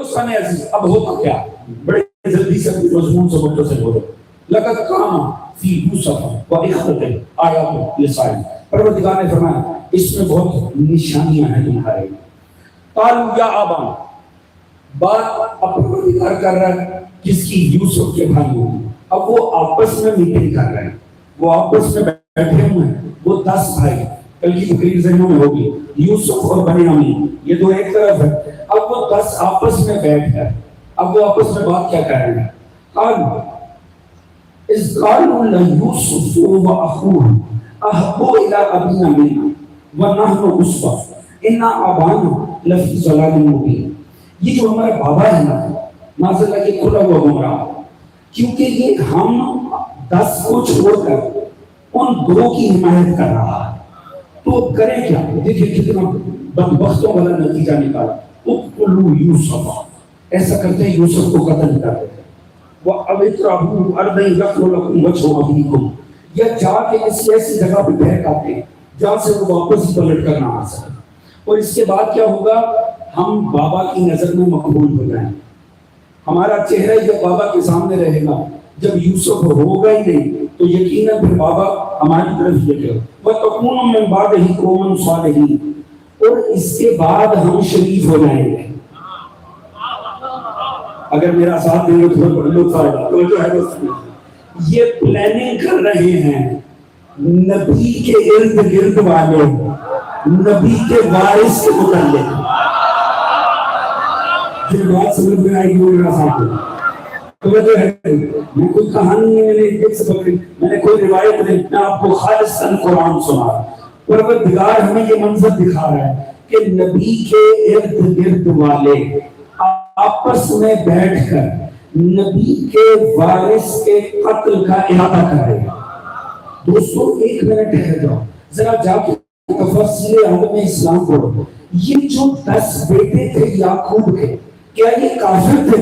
دوستان عزیز اب ہوتا کیا بڑے جلدی سے مضمون سے متصل ہو لقد کان فی یوسف و اخوتہ آیات للسائل پروردگار نے فرمایا اس میں بہت نشانیاں ہیں تمہارے. قالوا یا ابانا بات پروردگار کر رہا ہے جس کی یوسف کے بھائیوں اب وہ آپس میں میٹنگ کر رہے ہیں, وہ آپس میں بیٹھے ہوئے ہیں, وہ 10 بھائی کل کی تقریر ذہنوں میں ہوگی یوسف اور بنیامین یہ دو ایک طرف ہے, اب وہ 10 آپس میں بیٹھ گئے, اب وہ آپس میں بات کیا کر رہے ہیں. قالوا اذ قالوا ليوسف واخوه احب الى ابينا منا ونحن عصبة ان ابانا لفی ضلال مبین. یہ جو ہمارے بابا ہے نا ماذا اللہ یہ کھلا ہوا گمراہ, کیونکہ یہ ہم 10 کو چھوڑ کر ان 2 کی حمایت کر رہا ہے تو کریں کیا. دیکھیں کتنا بدبختوں والا نتیجہ نکالا. اقتلوا یوسف, ایسا کرتے ہیں یوسف کو قتل کر دیتے. وَأَوِتْرَهُ أَرْضًا يَخْلُ لَكُمْ وَجْهُ أَبِيكُمْ, یا جا کے ایسی جگہ پہ بہک آتے ہیں جہاں سے وہ واپس ہی پلٹ کر نہ آ سکے. اور اس کے بعد کیا ہوگا, ہم بابا کی نظر میں مقبول ہو جائیں. ہمارا چہرہ جب بابا کے سامنے رہے گا, جب یوسف ہوگا ہی نہیں تو یقیناً پھر بابا ہماری طرف دیکھے. وَتَكُونُ مِن بَعْدِهِ قَوْمًا صَالِحِينَ, اور اس کے بعد ہم شریف ہو جائیں گے. اگر میرا ساتھ دیں گے تو بڑا لطف آئے گا. تو جو ہے یہ پلاننگ کر رہے ہیں نبی کے ارد گرد والے, نبی کے وارث کے متعلق. یہ بات سمجھ میں آئی گی میرا ساتھ. تو جو ہے میں کوئی کہانی میں نے ایک سبق میں نے کوئی روایت نہیں, میں آپ کو خالصاً قرآن سنا. پروردگار ہمیں یہ منظر دکھا رہا ہے کہ نبی کے ارد گرد والے آپس میں بیٹھ کر نبی کے وارث کے قتل کا احاطہ کر رہے ہیں. دوستو ایک منٹ ٹھہر جاؤ ذرا جا کے تفسیر عالم اسلام پڑھو. یہ جو 10 بیٹے تھے یعقوب کے, کیا یہ کافر تھے؟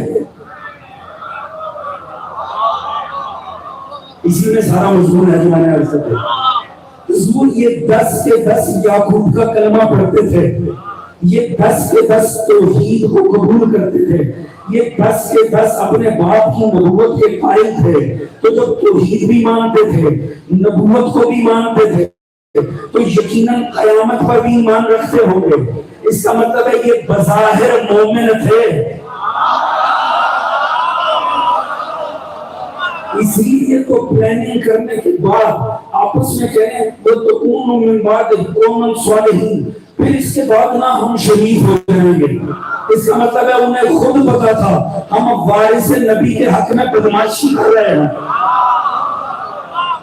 اسی میں سارا مضمون ہے جو میں نے عرض کیا. حضور یہ 10 کے 10 یعقوب کا کلمہ پڑھتے تھے, یہ 10 کے 10 توحید کو قبول کرتے تھے, یہ 10 کے 10 اپنے باپ کی نبوت کے قائل تھے. تو جب توحید بھی مانتے تھے, نبوت کو بھی مانتے تھے, تو یقیناً قیامت پر بھی ایمان رکھتے ہوں گے. اس کا مطلب ہے یہ بظاہر مومن تھے. اس لیے تو پلاننگ کرنے کے بعد آپس میں کہیں وَتَكُونُ مِن بَعْدِهِ قَوْمًا صَالِحِينَ, پھر اس کے بعد نہ ہم شریف ہو جائیں گے. اس کا مطلب ہے انہیں خود پتا تھا ہم وارث نبی کے حق میں بدماشی کر رہے ہیں.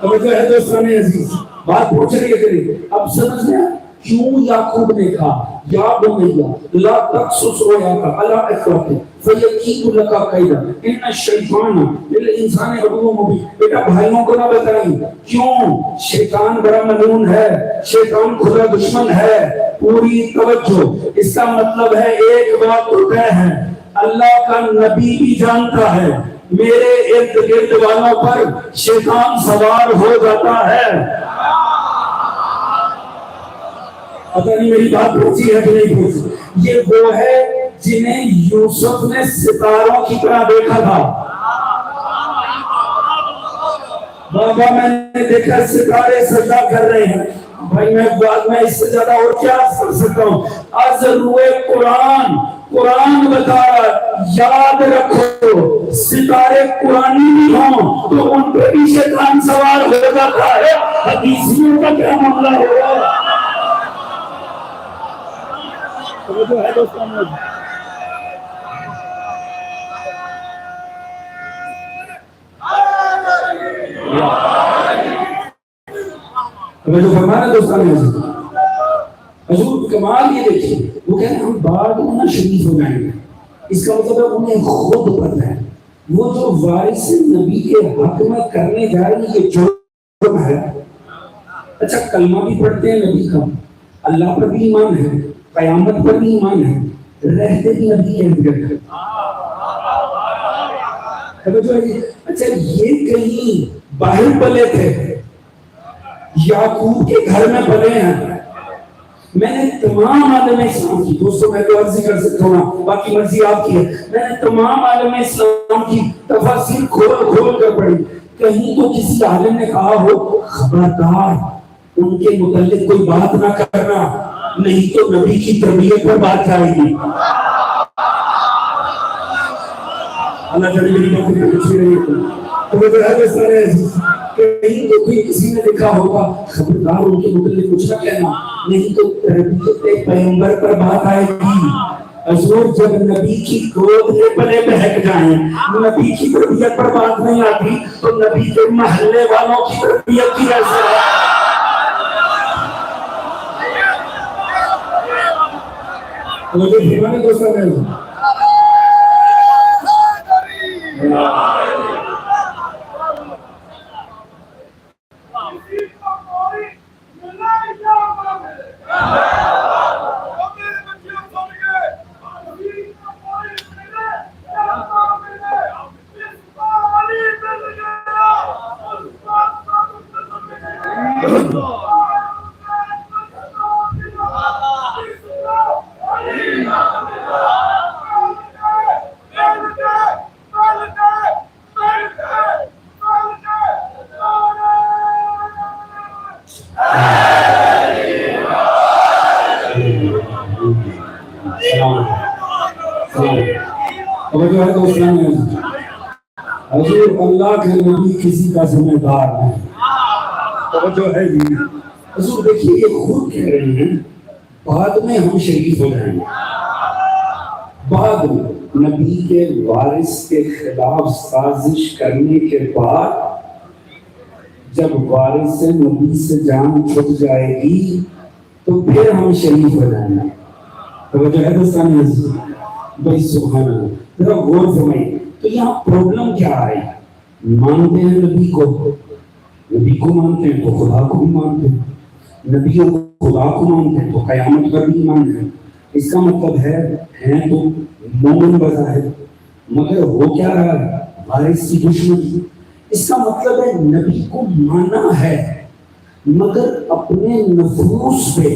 توجہ ہے دوستان عزیز, بات پوچھ رہی ہے کہ اب سمجھ میں کیوں یعقوب نے کہا یا بنیا لا تقصص رؤیاک علی اخوتک فیکید لک کیدا ان الشیطان للانسان عدو مبین. بیٹا بھائیوں کو نہ بتائیں, کیوں؟ شیطان بڑا ملعون ہے, شیطان کھلا دشمن ہے. پوری توجہ. اس کا مطلب ہے ایک بات تو طے ہے, اللہ کا نبی بھی جانتا ہے میرے ارد گرد والوں پر شیطان سوار ہو جاتا ہے. پتہ نہیں میری بات پوچھی ہے کہ نہیں پوچھی. یہ وہ ہے جنہیں یوسف نے ستاروں کی طرح دیکھا تھا. بابا میں نے دیکھا ستارے سجدہ کر رہے ہیں. بھائی میں اس سے زیادہ اور کیا کر سکتا ہوں. از روئے قرآن بتا رہا, یاد رکھو ستارے قرآنی بھی ہوں تو ان پہ بھی شیطان سوار ہو جاتا ہے. حدیثیوں کا کیا معاملہ ہوگا؟ جو ہے دوستان جو فرمانا دوستان حضور کمال یہ دیکھیں, وہ کہتے ہیں ہم بعد میں شریف ہو جائیں گے. اس کا مطلب ہے انہیں خود پتہ ہے وہ جو وارث نبی کے حق میں کرنے جا رہی یہ جرم ہے. اچھا کلمہ بھی پڑھتے ہیں نبی کا, اللہ پر بھی ایمان ہے, قیامت پر بھی ایمان ہے, رہتے بھی نبی کے ارد گرد. اچھا یہ کہیں باہر پلے تھے, یعقوب کے گھر میں پلے ہیں, میں نے تمام عالم اسلام کی، دوستوں میں تو عرض کر سکتا ہوں، باقی مرضی آپ کی ہے، میں نے تمام عالم اسلام کی تفاسیر کھول کھول کر پڑھی، کہیں تو کسی عالم نے کہا ہو خبردار ان کے متعلق کوئی بات نہ کرنا، نہیں تو نبی کی تربیت پر بات جائے گی۔ اللہ تعالی میری بات کو کچھ بھی نہیں کرتا۔ تو میں بہت سارے کہیں تو کوئی کسی نے لکھا ہوگا خبردار ان کے متعلق کچھ نہ کہنا، نہیں تو تربیت پیغمبر پر بات آئے گی۔ حضور جب نبی کی گود کے پلے بہک جائیں، نبی کی تربیت پر بات نہیں آتی تو نبی کے محلے والوں کی تربیت کی کیسے ہے؟ مجھے بھیمانے دوستہ میں ہوں حضور اللہ کے نبی کسی کا ذمہ دار نہیں۔ توجہ ہے جی، حضور دیکھیے یہ خود کہہ رہے ہیں بعد میں ہم شریف ہو جائیں گے، بعد میں نبی کے وارث کے خلاف سازش کرنے کے بعد جب وارث نبی سے جان چھٹ جائے گی تو پھر ہم شریف ہو جائیں گے۔ توجہ ہے دوستان عزیز، بھائی سبحان اللہ، ذرا غور فرمائیے تو یہاں پرابلم کیا آئی؟ مانتے ہیں نبی کو مانتے ہیں تو خدا کو بھی مانتے ہیں، نبیوں کو خدا کو مانتے ہیں تو قیامت پر بھی مانتے ہیں۔ اس کا مطلب ہے تو مومن بظاہر، مگر ہو کیا رہا ہے؟ وارث کی دشمنی۔ اس کا مطلب ہے نبی کو مانا ہے مگر اپنے نفوس پہ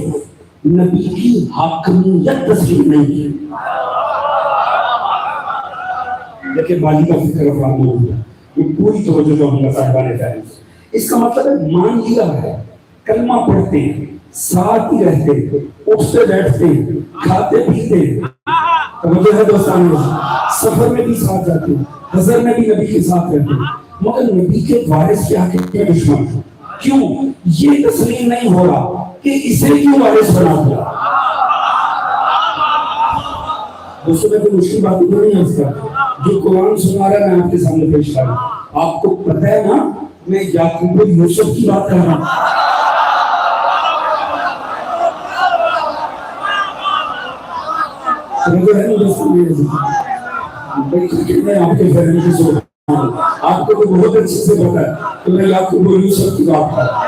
نبی کی حاکمیت تسلیم نہیں کی۔ لیکن بالی کا فکر افراد میں ہوتا ہے، یہ پوری توجہ جو ہم صاحبان ہے، اس کا مطلب ہے مان لیا ہے، کلمہ پڑھتے ہیں، ساتھ ہی رہتے ہیں، اٹھتے بیٹھتے ہیں، کھاتے پیتے ہیں، توجہ ہے دوستان، سفر میں بھی ساتھ جاتے ہیں، حضر میں بھی نبی کے ساتھ رہتے ہیں، مگر نبی کے وارث کے آگے کے دشمن۔ کیوں؟ یہ تسلیم نہیں ہو رہا کہ اسے کیوں وارث بنا دیا۔ دوستوں میں کوئی مشکل بات نہیں ہے اس کا، جو قرآن سنا رہا ہے میں آپ کے سامنے پیش کر رہا ہوں۔ آپ کو پتہ ہے نا میں یعقوب و یوسف کی بات کر رہا ہوں۔ آپ کے فیملی کی سوچ آپ کو بہت اچھے سے پتا ہے کہ میں یعقوب و یوسف کی بات کر رہا ہوں۔